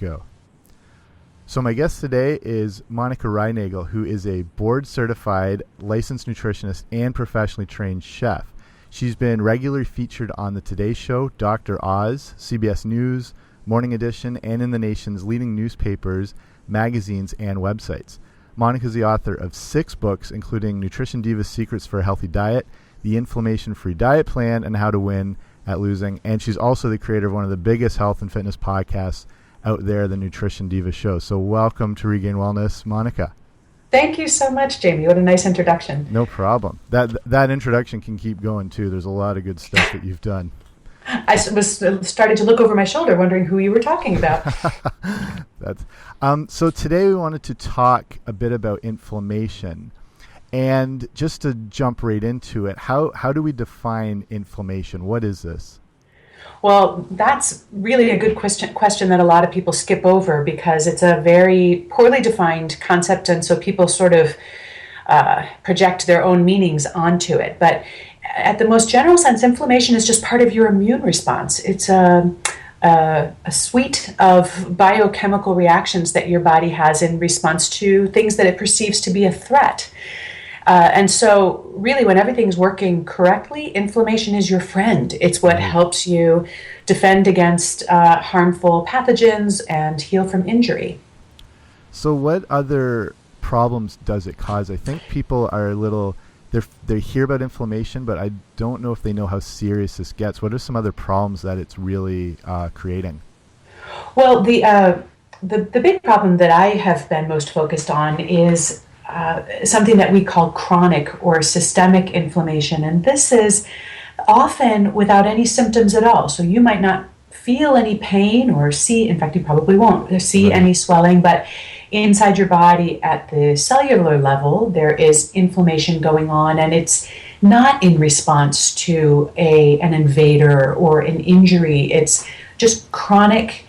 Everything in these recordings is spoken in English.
go. So my guest today is Monica Reinagel, who is a board-certified licensed nutritionist and professionally trained chef. She's been regularly featured on the Today Show, Dr. Oz, CBS News, Morning Edition, and in the nation's leading newspapers, magazines, and websites. Monica is the author of 6 books, including Nutrition Diva Secrets for a Healthy Diet, The Inflammation-Free Diet Plan, and How to Win at Losing. And she's also the creator of one of the biggest health and fitness podcasts out there, the Nutrition Diva Show. So welcome to Regain Wellness, Monica. Thank you so much, Jamie. What a nice introduction. No problem. That introduction can keep going too. There's a lot of good stuff that you've done. I was starting to look over my shoulder, wondering who you were talking about. So today we wanted to talk a bit about inflammation. And just to jump right into it, how do we define inflammation? What is this? Well, that's really a good question that a lot of people skip over because it's a very poorly defined concept, and so people sort of project their own meanings onto it. But at the most general sense, inflammation is just part of your immune response. It's a suite of biochemical reactions that your body has in response to things that it perceives to be a threat. And so really when everything's working correctly, inflammation is your friend. It's what helps you defend against harmful pathogens and heal from injury. So what other problems does it cause? I think people are they hear about inflammation, but I don't know if they know how serious this gets. What are some other problems that it's really creating? Well, the big problem that I have been most focused on is something that we call chronic or systemic inflammation. And this is often without any symptoms at all. So you might not feel any pain or see, in fact, you probably won't see any swelling, but inside your body at the cellular level, there is inflammation going on, and it's not in response to an invader or an injury. It's just chronic,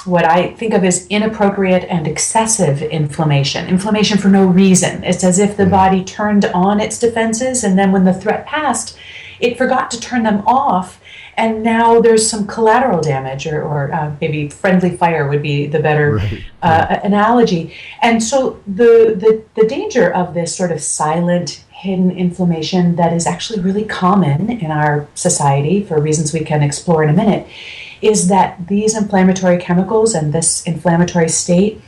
what I think of as inappropriate and excessive inflammation for no reason. It's as if the body turned on its defenses, and then when the threat passed, it forgot to turn them off, and now there's some collateral damage, or maybe friendly fire would be the better analogy. And so the danger of this sort of silent, hidden inflammation that is actually really common in our society for reasons we can explore in a minute is that these inflammatory chemicals and this inflammatory state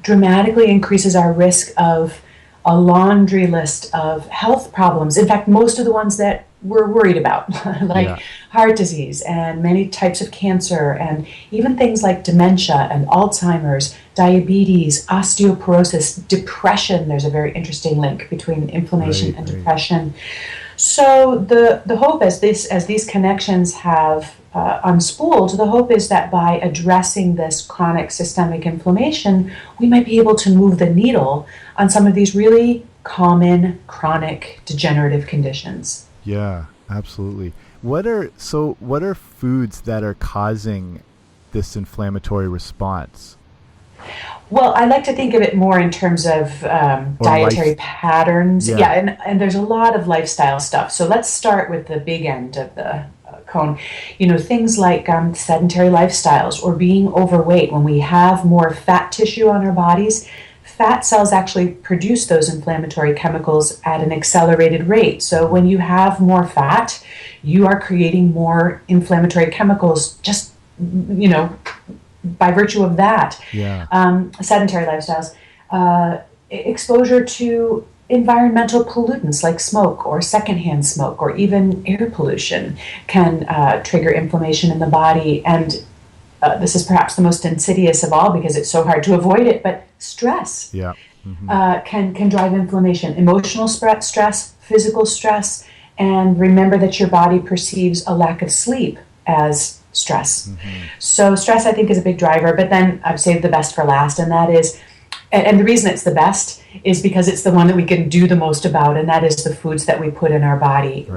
dramatically increases our risk of a laundry list of health problems. In fact, most of the ones that we're worried about, like heart disease and many types of cancer, and even things like dementia and Alzheimer's, diabetes, osteoporosis, depression. There's a very interesting link between inflammation and depression. So the hope as these connections have unspooled, the hope is that by addressing this chronic systemic inflammation, we might be able to move the needle on some of these really common chronic degenerative conditions. Yeah, absolutely. What are foods that are causing this inflammatory response? Well, I like to think of it more in terms of dietary patterns. And there's a lot of lifestyle stuff. So let's start with the big end of the cone. Things like sedentary lifestyles or being overweight. When we have more fat tissue on our bodies, fat cells actually produce those inflammatory chemicals at an accelerated rate. So when you have more fat, you are creating more inflammatory chemicals just, by virtue of that. Sedentary lifestyles, exposure to environmental pollutants like smoke or secondhand smoke or even air pollution can trigger inflammation in the body. And this is perhaps the most insidious of all because it's so hard to avoid it, but stress can drive inflammation. Emotional stress, physical stress, and remember that your body perceives a lack of sleep as stress. So stress, I think, is a big driver, but then I've saved the best for last, and that is, and the reason it's the best is because it's the one that we can do the most about, and that is the foods that we put in our body.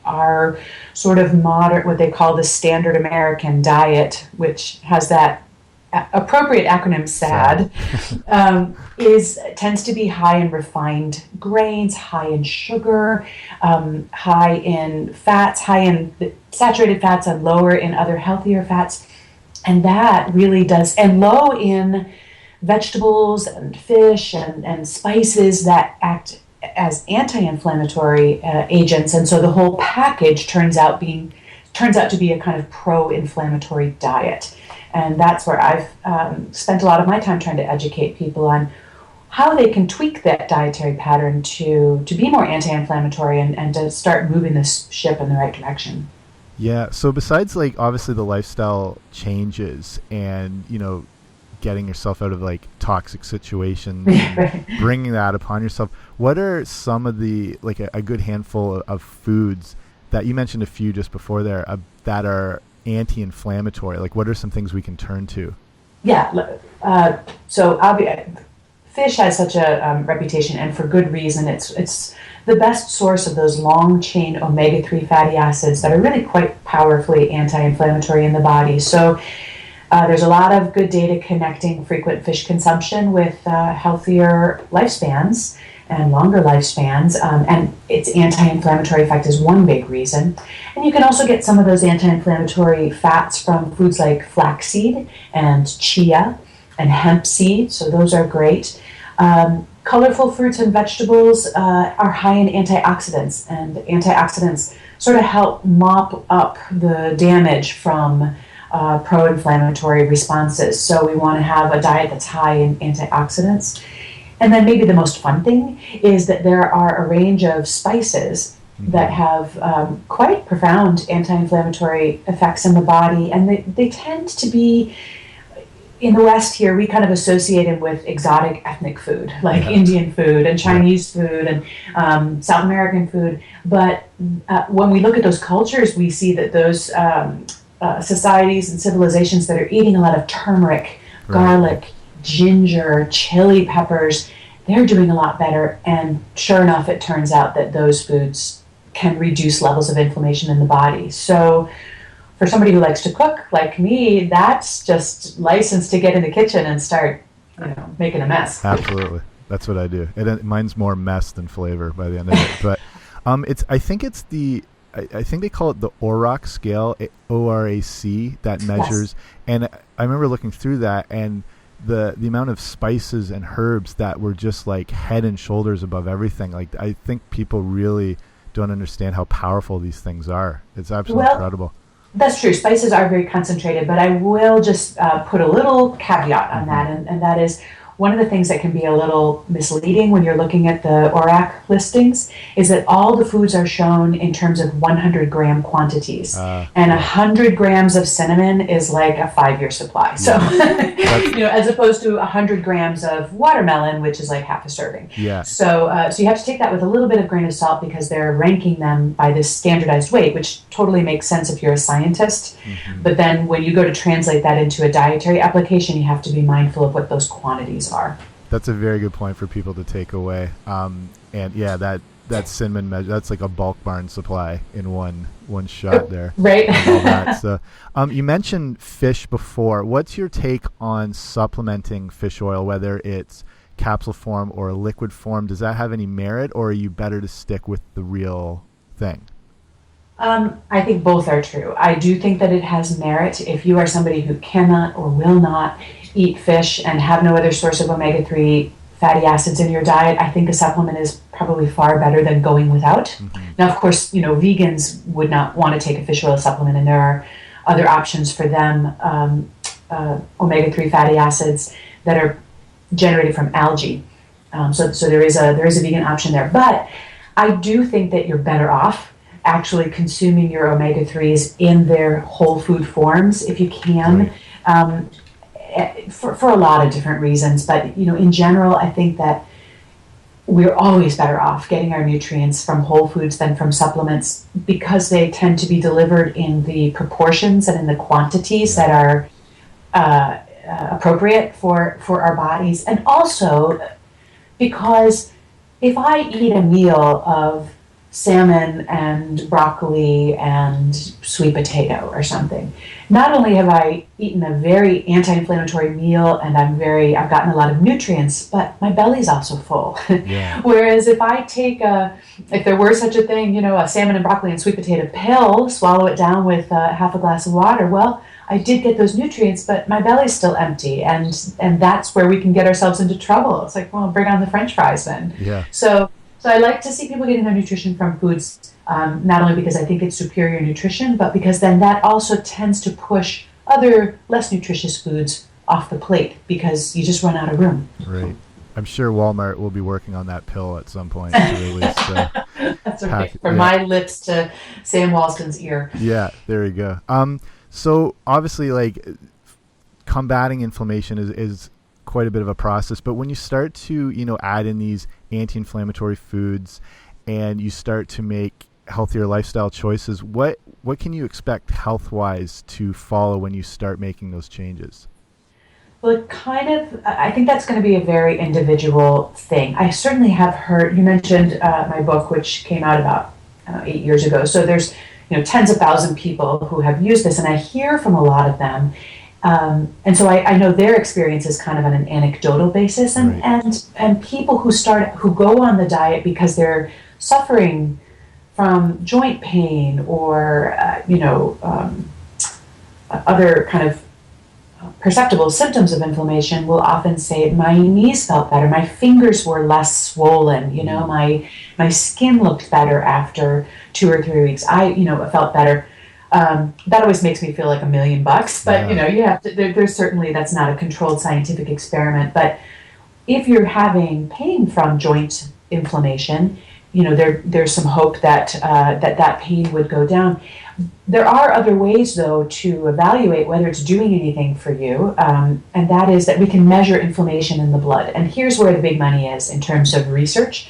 Our sort of modern, what they call the standard American diet, which has that appropriate acronym SAD, tends to be high in refined grains, high in sugar, high in fats, high in saturated fats, and lower in other healthier fats. And that really does, and low in vegetables and fish and spices that act as anti-inflammatory agents. And so the whole package turns out to be a kind of pro-inflammatory diet. And that's where I've spent a lot of my time trying to educate people on how they can tweak that dietary pattern to be more anti-inflammatory and to start moving this ship in the right direction. Yeah. So besides, like, obviously the lifestyle changes and, you know, getting yourself out of like toxic situations, and bringing that upon yourself, what are some of the, like a good handful of foods that you mentioned a few just before there that are anti-inflammatory? Like, what are some things we can turn to? Yeah. Fish has such a reputation, and for good reason. It's the best source of those long-chain omega-3 fatty acids that are really quite powerfully anti-inflammatory in the body. So there's a lot of good data connecting frequent fish consumption with healthier lifespans and longer lifespans, and its anti-inflammatory effect is one big reason. And you can also get some of those anti-inflammatory fats from foods like flaxseed and chia and hemp seed, so those are great. Colorful fruits and vegetables are high in antioxidants, and antioxidants sort of help mop up the damage from pro-inflammatory responses. So we want to have a diet that's high in antioxidants. And then maybe the most fun thing is that there are a range of spices that have quite profound anti-inflammatory effects in the body, and they tend to be, in the West here, we kind of associate them with exotic ethnic food, like Indian food and Chinese food and South American food. But when we look at those cultures, we see that those societies and civilizations that are eating a lot of turmeric, garlic, ginger, chili peppers, they're doing a lot better. And sure enough, it turns out that those foods can reduce levels of inflammation in the body. So for somebody who likes to cook like me, that's just license to get in the kitchen and start, making a mess. Absolutely. That's what I do. And mine's more mess than flavor by the end of it. But I think they call it the ORAC scale, ORAC, that measures. Yes. And I remember looking through that, and the amount of spices and herbs that were just like head and shoulders above everything. Like, I think people really don't understand how powerful these things are. It's absolutely incredible. That's true. Spices are very concentrated, but I will just put a little caveat on that, and that is one of the things that can be a little misleading when you're looking at the ORAC listings is that all the foods are shown in terms of 100-gram quantities, and 100 grams of cinnamon is like a 5-year supply. So, as opposed to 100 grams of watermelon, which is like half a serving. Yeah. So you have to take that with a little bit of grain of salt because they're ranking them by this standardized weight, which totally makes sense if you're a scientist. Mm-hmm. But then when you go to translate that into a dietary application, you have to be mindful of what those quantities are. That's a very good point for people to take away. And yeah, that cinnamon measure, that's like a bulk barn supply in one shot there. Right. All that. So, you mentioned fish before. What's your take on supplementing fish oil, whether it's capsule form or liquid form? Does that have any merit, or are you better to stick with the real thing? I think both are true. I do think that it has merit if you are somebody who cannot or will not eat fish and have no other source of omega-3 fatty acids in your diet. I think a supplement is probably far better than going without. Mm-hmm. Now, of course, vegans would not want to take a fish oil supplement, and there are other options for them, omega-3 fatty acids that are generated from algae. So there is a vegan option there. But I do think that you're better off actually consuming your omega-3s in their whole food forms if you can. Right. For a lot of different reasons, but in general, I think that we're always better off getting our nutrients from whole foods than from supplements because they tend to be delivered in the proportions and in the quantities that are appropriate for our bodies, and also because if I eat a meal of salmon and broccoli and sweet potato or something, not only have I eaten a very anti-inflammatory meal and I've gotten a lot of nutrients, but my belly's also full. Yeah. Whereas if I take if there were such a thing, a salmon and broccoli and sweet potato pill, swallow it down with half a glass of water, well, I did get those nutrients, but my belly's still empty. And that's where we can get ourselves into trouble. It's like, well, bring on the French fries then. Yeah. So I like to see people getting their nutrition from foods, not only because I think it's superior nutrition, but because then that also tends to push other less nutritious foods off the plate because you just run out of room. Right. I'm sure Walmart will be working on that pill at some point to release. That's right. From my lips to Sam Walston's ear. Yeah, there you go. So obviously, like, combating inflammation is quite a bit of a process. But when you start to, add in these anti-inflammatory foods and you start to make healthier lifestyle choices, what can you expect health-wise to follow when you start making those changes? Well, I think that's going to be a very individual thing. I certainly have heard, you mentioned my book, which came out about 8 years ago. So there's, tens of thousands of people who have used this, and I hear from a lot of them. And so I know their experience is kind of on an anecdotal basis, and, right. and people who go on the diet because they're suffering from joint pain or, other kind of perceptible symptoms of inflammation will often say, my knees felt better, my fingers were less swollen, my skin looked better after 2 or 3 weeks. I felt better. That always makes me feel like $1 million, but yeah. You have to, there's certainly, that's not a controlled scientific experiment. But if you're having pain from joint inflammation, there's some hope that that pain would go down. There are other ways, though, to evaluate whether it's doing anything for you, and that is that we can measure inflammation in the blood. And here's where the big money is in terms of research,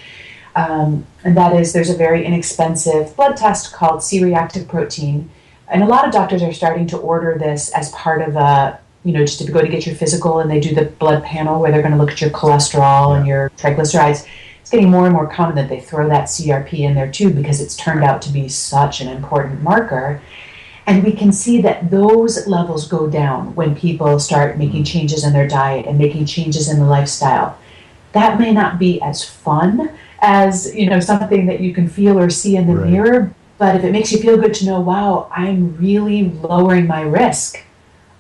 and that is there's a very inexpensive blood test called C-reactive protein, and a lot of doctors are starting to order this as part of a, just to go to get your physical, and they do the blood panel where they're going to look at your cholesterol and your triglycerides. It's getting more and more common that they throw that CRP in there too because it's turned out to be such an important marker. And we can see that those levels go down when people start making changes in their diet and making changes in the lifestyle. That may not be as fun as, something that you can feel or see in the mirror, but if it makes you feel good to know, wow, I'm really lowering my risk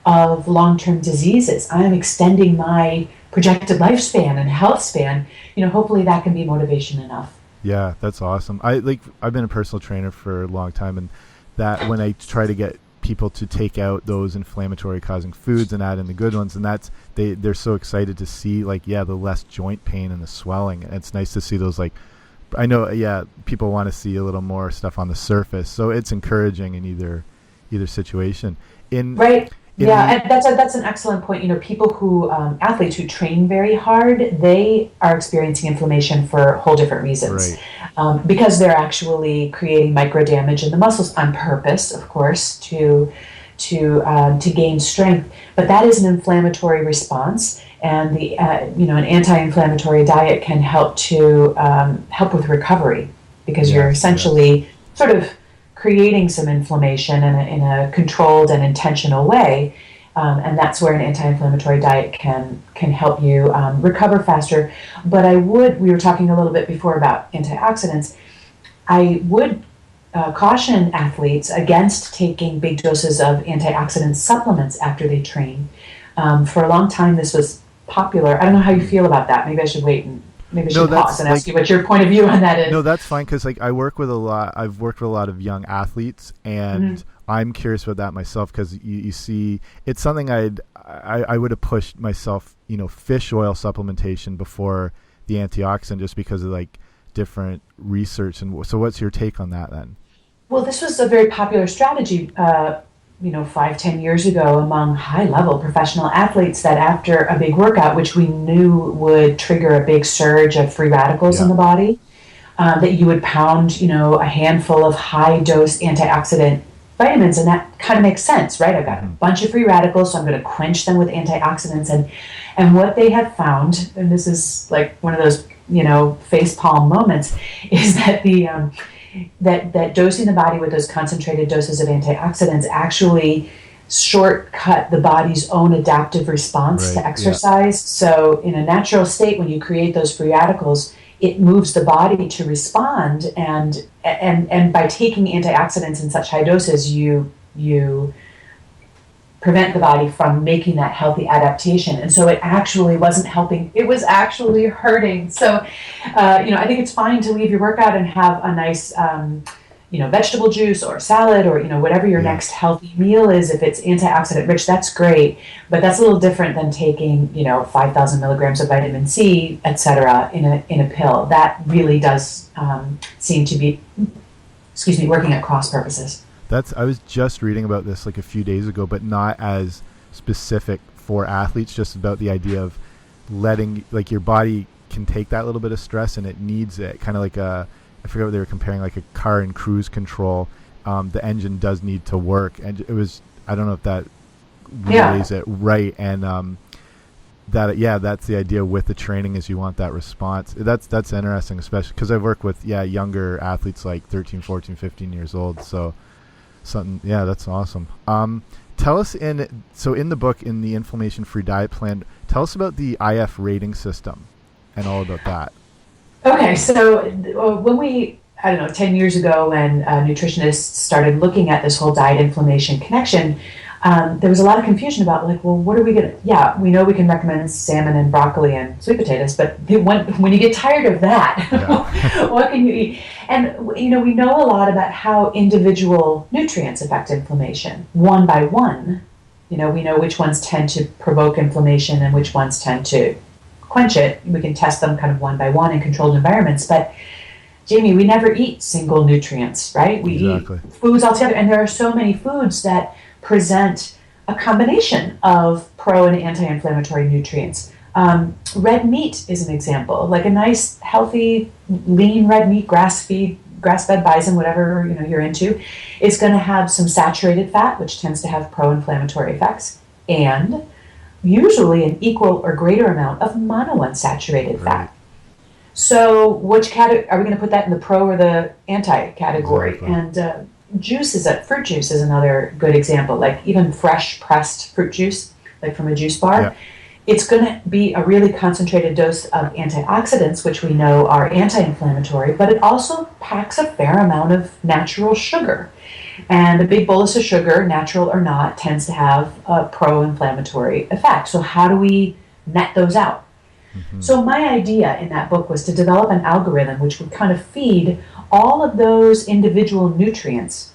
of long-term diseases. I'm extending my projected lifespan and health span, hopefully that can be motivation enough. Yeah, that's awesome. I've been a personal trainer for a long time, and that when I try to get people to take out those inflammatory causing foods and add in the good ones, and they're so excited to see the less joint pain and the swelling. And it's nice to see those, I know, people want to see a little more stuff on the surface, so it's encouraging in either situation. Right. Yeah, and that's an excellent point. People who, athletes who train very hard, they are experiencing inflammation for whole different reasons. Right. Because they're actually creating micro damage in the muscles on purpose, of course, to gain strength. But that is an inflammatory response, and an anti-inflammatory diet can help with recovery because you're essentially sort of creating some inflammation in a controlled and intentional way, and that's where an anti-inflammatory diet can help you recover faster. But we were talking a little bit before about antioxidants. I would caution athletes against taking big doses of antioxidant supplements after they train. For a long time, this was popular. I don't know how you feel about that. Maybe I should wait and pause and ask you what your point of view on that is. No, that's fine, because I've worked with a lot of young athletes, and I'm curious about that myself, because you see, it's something I would have pushed myself, fish oil supplementation before the antioxidant, just because of different research. And so what's your take on that then? Well, this was a very popular strategy 5-10 years ago among high-level professional athletes, that after a big workout, which we knew would trigger a big surge of free radicals in the body, that you would pound, a handful of high-dose antioxidant vitamins, and that kind of makes sense, right? I've got a bunch of free radicals, so I'm going to quench them with antioxidants, and what they have found, and this is one of those, facepalm moments, is that that dosing the body with those concentrated doses of antioxidants actually shortcut the body's own adaptive response to exercise. So in a natural state, when you create those free radicals, it moves the body to respond, and by taking antioxidants in such high doses, you prevent the body from making that healthy adaptation. And so it actually wasn't helping. It was actually hurting. So, I think it's fine to leave your workout and have a nice, vegetable juice or salad or, whatever your next healthy meal is. If it's antioxidant rich, that's great. But that's a little different than taking, 5,000 milligrams of vitamin C, et cetera, in a pill. That really does seem to be, working at cross purposes. I was just reading about this like a few days ago, but not as specific for athletes, just about the idea of letting, like, your body can take that little bit of stress and it needs it. Kind of like I forget what they were comparing, like a car in cruise control. The engine does need to work. And it was, I don't know if that relays it right. And that's the idea with the training, is you want that response. That's interesting, especially because I've worked with, younger athletes like 13, 14, 15 years old. So that's awesome. Tell us in the book, in the inflammation-free diet plan, tell us about the IF rating system and all about that. Okay, so when 10 years ago, when nutritionists started looking at this whole diet inflammation connection, there was a lot of confusion about, like, well, what are we going to, we know we can recommend salmon and broccoli and sweet potatoes, but when you get tired of that, what can you eat? And, we know a lot about how individual nutrients affect inflammation one by one. We know which ones tend to provoke inflammation and which ones tend to quench it. We can test them kind of one by one in controlled environments. But, Jamie, we never eat single nutrients, right? We eat foods altogether. And there are so many foods that present a combination of pro and anti-inflammatory nutrients. Red meat is an example, like a nice, healthy, lean red meat, grass-fed bison, whatever you're into, is going to have some saturated fat, which tends to have pro-inflammatory effects, and usually an equal or greater amount of monounsaturated fat. So which category are we going to put that in, the pro or the anti category? Exactly. And fruit juice is another good example, like even fresh pressed fruit juice, like from a juice bar. Yeah. It's going to be a really concentrated dose of antioxidants, which we know are anti-inflammatory, but it also packs a fair amount of natural sugar. And a big bolus of sugar, natural or not, tends to have a pro-inflammatory effect. So how do we net those out? Mm-hmm. So my idea in that book was to develop an algorithm which would kind of feed all of those individual nutrients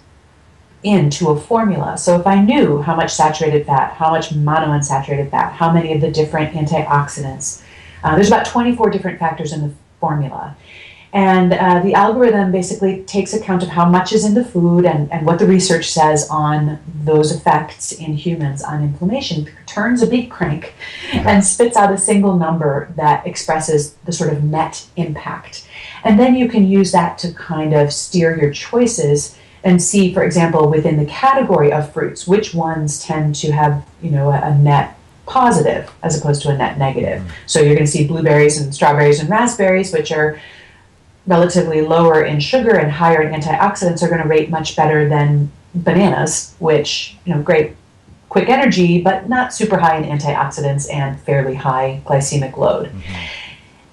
into a formula. So if I knew how much saturated fat, how much monounsaturated fat, how many of the different antioxidants, there's about 24 different factors in the formula. And the algorithm basically takes account of how much is in the food and what the research says on those effects in humans on inflammation, turns a big crank and spits out a single number that expresses the sort of net impact. And then you can use that to kind of steer your choices and see, for example, within the category of fruits, which ones tend to have, a net positive as opposed to a net negative. So you're going to see blueberries and strawberries and raspberries, which are relatively lower in sugar and higher in antioxidants, are going to rate much better than bananas, which, great quick energy, but not super high in antioxidants and fairly high glycemic load. Mm-hmm.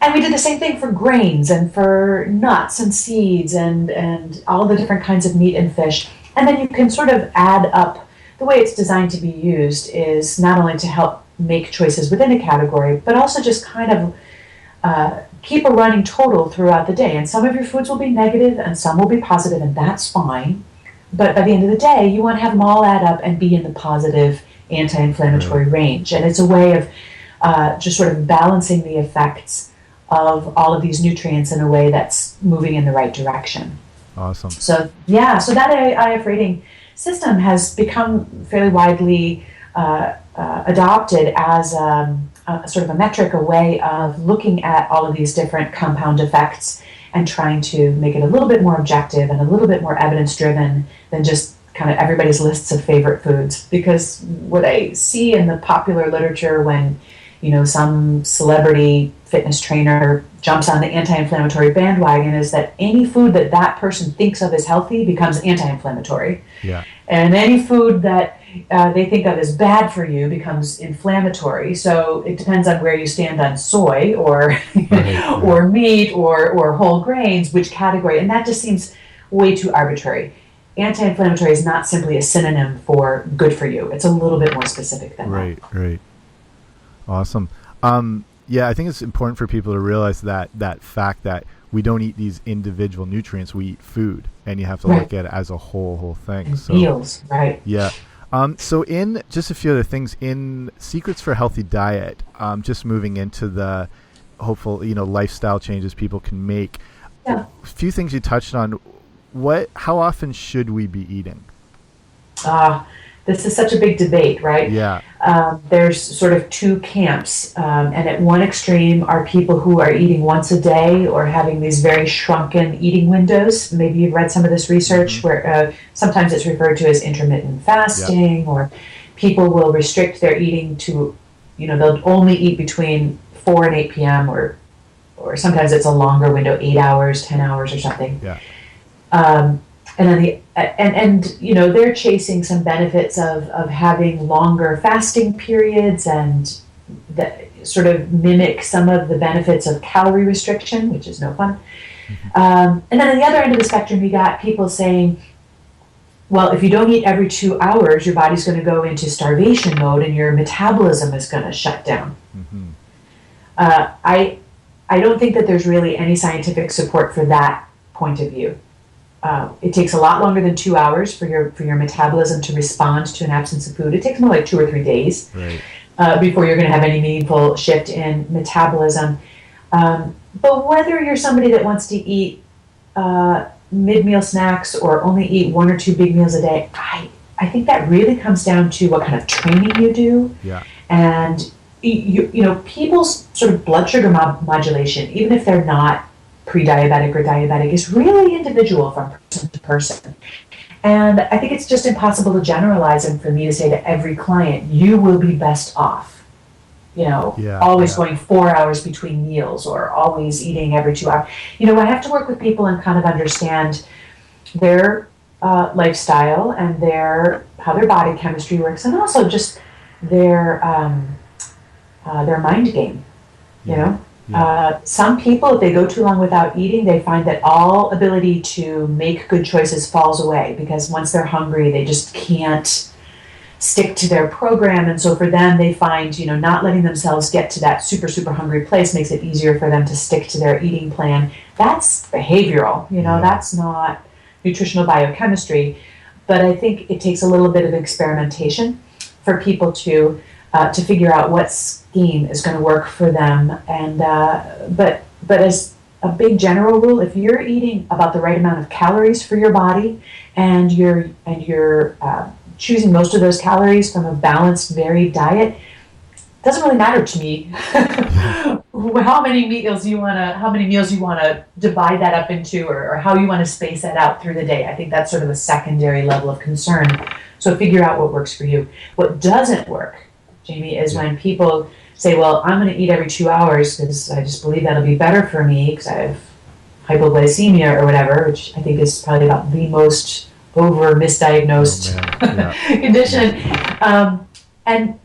And we did the same thing for grains and for nuts and seeds and all the different kinds of meat and fish. And then you can sort of add up. The way it's designed to be used is not only to help make choices within a category, but also just kind of keep a running total throughout the day. And some of your foods will be negative and some will be positive, and that's fine. But by the end of the day, you want to have them all add up and be in the positive anti-inflammatory range. And it's a way of just sort of balancing the effects of all of these nutrients in a way that's moving in the right direction. Awesome. So that IF rating system has become fairly widely adopted as a sort of a metric, a way of looking at all of these different compound effects and trying to make it a little bit more objective and a little bit more evidence-driven than just kind of everybody's lists of favorite foods. Because what I see in the popular literature when, some celebrity fitness trainer jumps on the anti-inflammatory bandwagon is that any food that person thinks of as healthy becomes anti-inflammatory. Yeah. And any food that they think of as bad for you becomes inflammatory. So it depends on where you stand on soy or or meat or whole grains, which category. And that just seems way too arbitrary. anti-inflammatory is not simply a synonym for good for you. It's a little bit more specific than that. Right. Awesome. Yeah, I think it's important for people to realize that fact that we don't eat these individual nutrients, we eat food, and you have to look at it as a whole thing. And meals, right. Yeah. So in just a few other things, in Secrets for a Healthy Diet, just moving into the hopeful, lifestyle changes people can make. Yeah. A few things you touched on. How often should we be eating? This is such a big debate, right? Yeah. There's sort of two camps. And at one extreme are people who are eating once a day or having these very shrunken eating windows. Maybe you've read some of this research where sometimes it's referred to as intermittent fasting, or people will restrict their eating to, they'll only eat between 4 and 8 p.m. or sometimes it's a longer window, 8 hours, 10 hours or something. Yeah. And then they're chasing some benefits of having longer fasting periods and that sort of mimic some of the benefits of calorie restriction, which is no fun. And then on the other end of the spectrum, you got people saying, well, if you don't eat every 2 hours, your body's going to go into starvation mode and your metabolism is going to shut down. I don't think that there's really any scientific support for that point of view. It takes a lot longer than 2 hours for your metabolism to respond to an absence of food. It takes more like 2 or 3 days before you're going to have any meaningful shift in metabolism. But whether you're somebody that wants to eat mid-meal snacks or only eat 1 or 2 big meals a day, I think that really comes down to what kind of training you do. Yeah. And people's sort of blood sugar modulation, even if they're not pre-diabetic or diabetic, is really individual from person to person. And I think it's just impossible to generalize, and for me to say to every client, you will be best off, always going 4 hours between meals or always eating every 2 hours. I have to work with people and kind of understand their lifestyle and how their body chemistry works, and also just their mind game, Some people, if they go too long without eating, they find that all ability to make good choices falls away, because once they're hungry, they just can't stick to their program. And so for them, they find, not letting themselves get to that super, super hungry place makes it easier for them to stick to their eating plan. That's behavioral, that's not nutritional biochemistry. But I think it takes a little bit of experimentation for people to figure out what scheme is going to work for them. And but as a big general rule, if you're eating about the right amount of calories for your body, and you're choosing most of those calories from a balanced, varied diet, it doesn't really matter to me how many meals you want to divide that up into, or how you want to space that out through the day. I think that's sort of a secondary level of concern. So figure out what works for you. What doesn't work, Jamie, is when people say, well, I'm going to eat every 2 hours because I just believe that'll be better for me because I have hypoglycemia or whatever, which I think is probably about the most misdiagnosed condition.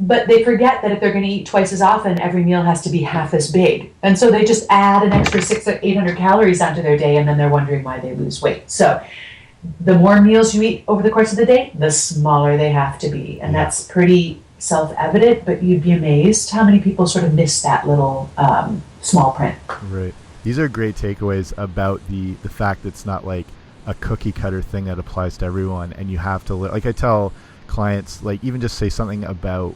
But they forget that if they're going to eat twice as often, every meal has to be half as big. And so they just add an extra 600 or 800 calories onto their day, and then they're wondering why they lose weight. So the more meals you eat over the course of the day, the smaller they have to be. And that's pretty self-evident, but you'd be amazed how many people sort of miss that little small print. Right. These are great takeaways about the fact that it's not like a cookie cutter thing that applies to everyone, and you have to like I tell clients, like, even just say something about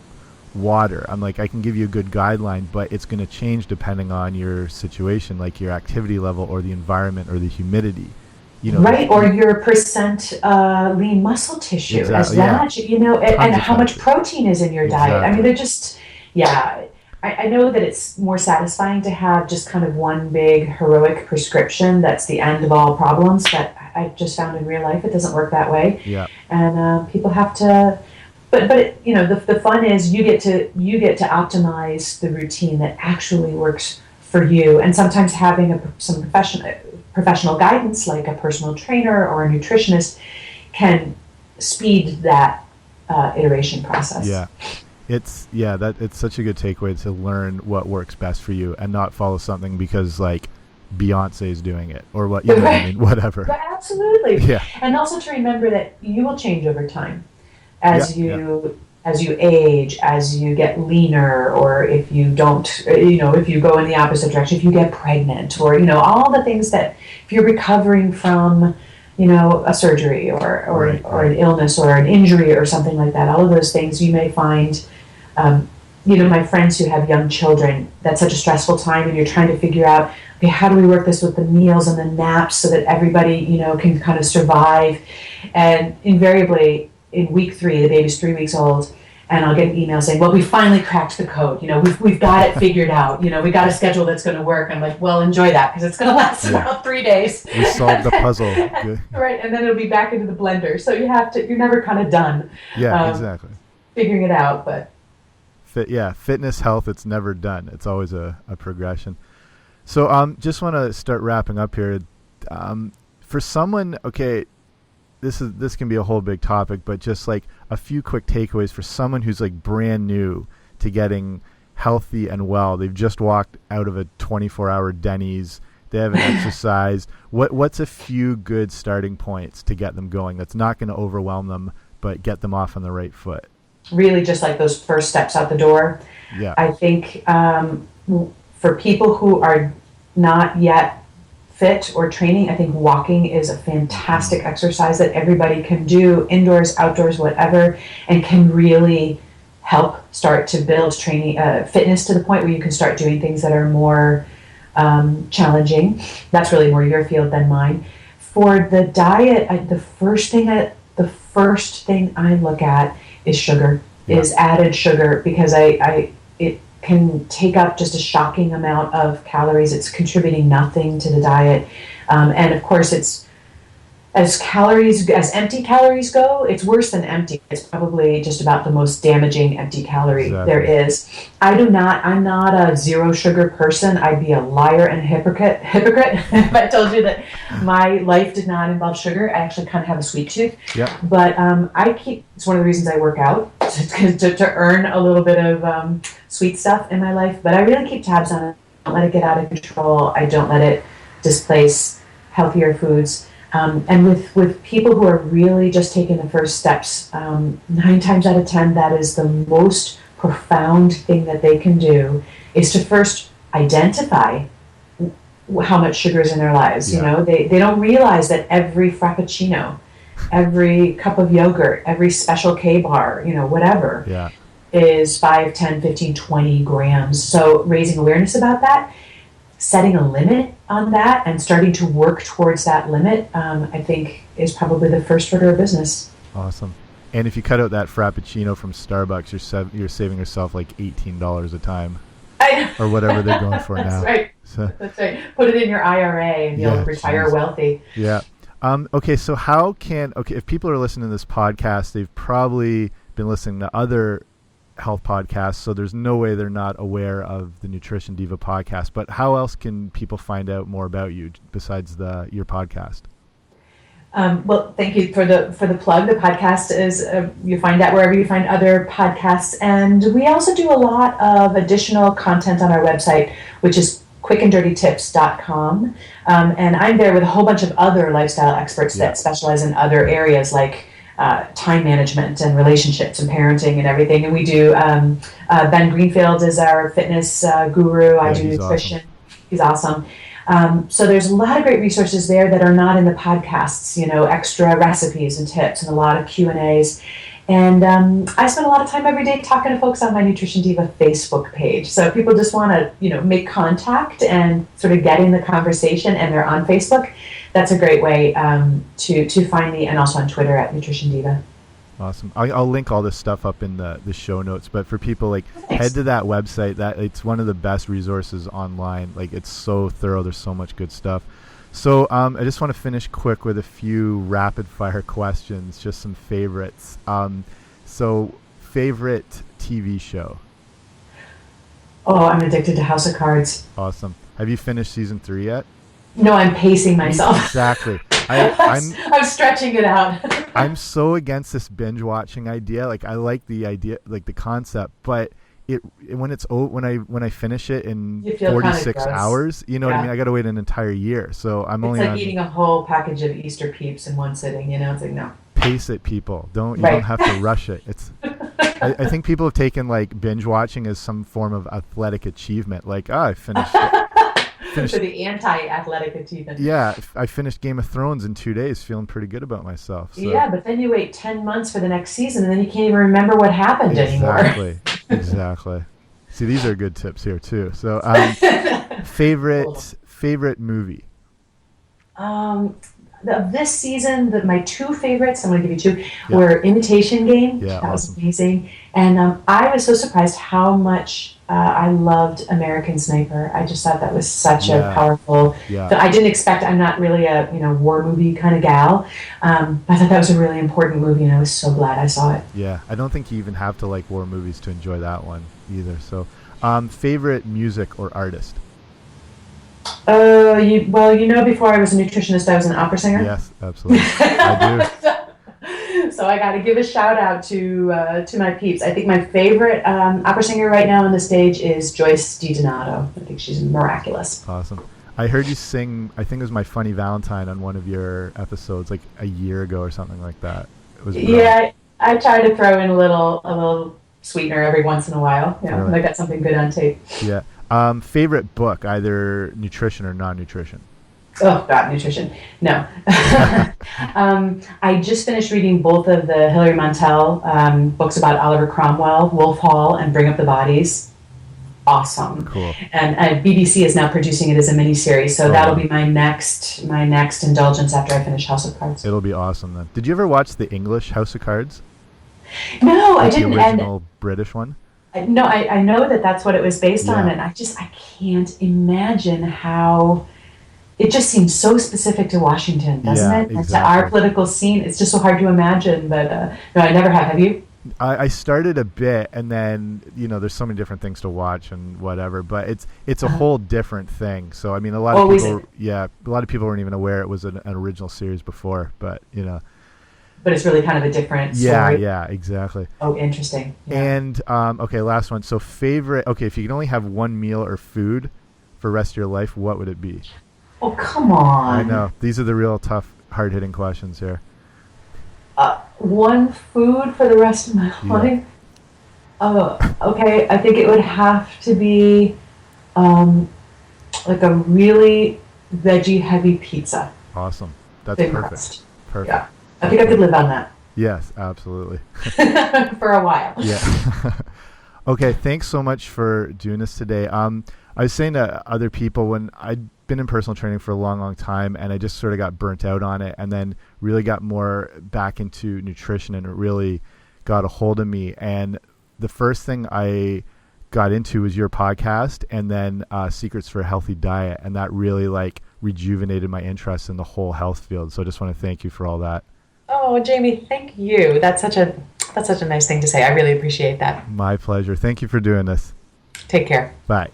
water. I'm like, I can give you a good guideline, but it's going to change depending on your situation, like your activity level or the environment or the humidity. Right, or your percent lean muscle tissue as that, and how much protein is in your diet. I mean, they're just, I know that it's more satisfying to have just kind of one big heroic prescription that's the end of all problems, but I just found in real life it doesn't work that way. Yeah. And people have to, but the fun is you get to optimize the routine that actually works for you, and sometimes having some professional guidance, like a personal trainer or a nutritionist, can speed that iteration process. Yeah. It's such a good takeaway to learn what works best for you and not follow something because, like, Beyonce is doing it, or what, you know what I mean, whatever. But absolutely. Yeah. And also to remember that you will change over time as Yeah, as you age, as you get leaner, or if you don't, if you go in the opposite direction, if you get pregnant, or, all the things that, if you're recovering from, a surgery or an illness or an injury or something like that, all of those things you may find, my friends who have young children, that's such a stressful time, and you're trying to figure out, okay, how do we work this with the meals and the naps so that everybody, can kind of survive. And invariably, in week 3, the baby's 3 weeks old, and I'll get an email saying, well, we finally cracked the code. We've got it figured out. We got a schedule that's going to work. I'm like, well, enjoy that, because it's going to last about 3 days. We solved the puzzle. Good. Right, and then it'll be back into the blender. So you're never kind of done. Yeah, exactly. Figuring it out, but. Fitness, health, it's never done. It's always a progression. So just want to start wrapping up here. For someone, okay, this can be a whole big topic, but just like a few quick takeaways for someone who's like brand new to getting healthy and well. They've just walked out of a 24-hour Denny's. They haven't exercised. What's a few good starting points to get them going that's not going to overwhelm them, but get them off on the right foot? Really just like those first steps out the door. Yeah. I think for people who are not yet fit or training, I think walking is a fantastic exercise that everybody can do, indoors, outdoors, whatever, and can really help start to build training fitness to the point where you can start doing things that are more challenging. That's really more your field than mine. For the diet, the first thing I look at is sugar, is added sugar, because it can take up just a shocking amount of calories. It's contributing nothing to the diet. And of course, it's as empty calories go, it's worse than empty. It's probably just about the most damaging empty calorie there is. I'm not a zero sugar person. I'd be a liar and a hypocrite if I told you that my life did not involve sugar. I actually kind of have a sweet tooth. Yeah. But it's one of the reasons I work out, to earn a little bit of sweet stuff in my life. But I really keep tabs on it. I don't let it get out of control. I don't let it displace healthier foods. And with people who are really just taking the first steps, 9 times out of 10, that is the most profound thing that they can do, is to first identify how much sugar is in their lives. Yeah. They don't realize that every Frappuccino, every cup of yogurt, every Special K bar, whatever, is 5, 10, 15, 20 grams. So raising awareness about that, setting a limit on that, and starting to work towards that limit, I think is probably the first order of business. Awesome. And if you cut out that Frappuccino from Starbucks, you're saving yourself like $18 a time. Or whatever they're going for That's now. Right. So, That's right. Put it in your IRA and you'll retire wealthy. Yeah. Okay, so if people are listening to this podcast, they've probably been listening to other health podcasts, so there's no way they're not aware of the Nutrition Diva podcast. But how else can people find out more about you besides your podcast? Well, thank you for the plug. The podcast is you find that wherever you find other podcasts, and we also do a lot of additional content on our website, which is quickanddirtytips.com, and I'm there with a whole bunch of other lifestyle experts that specialize in other areas like time management and relationships and parenting and everything. And we do, Ben Greenfield is our fitness guru. I do nutrition. Awesome. He's awesome. So there's a lot of great resources there that are not in the podcasts, extra recipes and tips and a lot of Q&As. And I spend a lot of time every day talking to folks on my Nutrition Diva Facebook page. So if people just want to, make contact and sort of get in the conversation and they're on Facebook, that's a great way to find me, and also on Twitter at Nutrition Diva. Awesome. I'll link all this stuff up in the show notes. But for people, head to that website. That it's one of the best resources online. It's so thorough. There's so much good stuff. So I just want to finish quick with a few rapid fire questions, just some favorites. So favorite TV show? Oh, I'm addicted to House of Cards. Awesome. Have you finished season 3 yet? No, I'm pacing myself. Exactly. I'm stretching it out. I'm so against this binge watching idea. I like the idea, the concept, but when I finish it in You feel 46 gross. hours, you know what I mean? I got to wait an entire year. So I'm It's only like on eating a whole package of Easter Peeps in one sitting. It's like, no. pace it, people. You Right. don't have to rush it. I think people have taken like binge watching as some form of athletic achievement. Like, I finished For the anti-athletic achievement. Yeah, I finished Game of Thrones in 2 days, feeling pretty good about myself. So. Yeah, but then you wait 10 months for the next season, and then you can't even remember what happened anymore. Exactly. See, these are good tips here too. So, favorite movie? This season, my two favorites, I'm going to give you two, were Imitation Game. Yeah, that awesome. was amazing. And I was so surprised how much I loved American Sniper. I just thought that was such a powerful. Yeah. I didn't expect. I'm not really a war movie kind of gal. I thought that was a really important movie, and I was so glad I saw it. Yeah, I don't think you even have to like war movies to enjoy that one either. So, favorite music or artist? Before I was a nutritionist, I was an opera singer. Yes, absolutely. I do. So I got to give a shout out to my peeps. I think my favorite opera singer right now on the stage is Joyce DiDonato. I think she's miraculous. Awesome. I heard you sing, I think it was My Funny Valentine on one of your episodes like a year ago or something like that. It was brilliant. Yeah, I try to throw in a little sweetener every once in a while. Really? When I got something good on tape. Yeah. Favorite book, either nutrition or non-nutrition? Oh, God, nutrition. No. I just finished reading both of the Hilary Mantel books about Oliver Cromwell, Wolf Hall, and Bring Up the Bodies. Awesome. Cool. And BBC is now producing it as a miniseries, so that'll be my next indulgence after I finish House of Cards. It'll be awesome then. Did you ever watch the English House of Cards? No, I didn't. The original British one? No, I know that's what it was based on, and I can't imagine how. It just seems so specific to Washington, doesn't it? Exactly. And to our political scene, it's just so hard to imagine. But no, I never have. Have you? I started a bit, and then there's so many different things to watch and whatever. But it's a whole different thing. So I mean, a lot of people weren't even aware it was an original series before. But But it's really kind of a different story. Yeah, exactly. Oh, interesting. Yeah. And okay, last one. So favorite. Okay, if you could only have one meal or food for the rest of your life, what would it be? Oh, come on. I know. These are the real tough, hard-hitting questions here. One food for the rest of my life? Okay. I think it would have to be like a really veggie-heavy pizza. Awesome. That's Thin perfect. crust. Perfect. Yeah. I think I could live on that. Yes, absolutely. For a while. Yeah. Okay, thanks so much for doing this today. I was saying to other people when I'd been in personal training for a long, long time, and I just sort of got burnt out on it, and then really got more back into nutrition, and it really got a hold of me. And the first thing I got into was your podcast, and then Secrets for a Healthy Diet, and that really rejuvenated my interest in the whole health field. So I just want to thank you for all that. Oh, Jamie, thank you. That's such a nice thing to say. I really appreciate that. My pleasure. Thank you for doing this. Take care. Bye.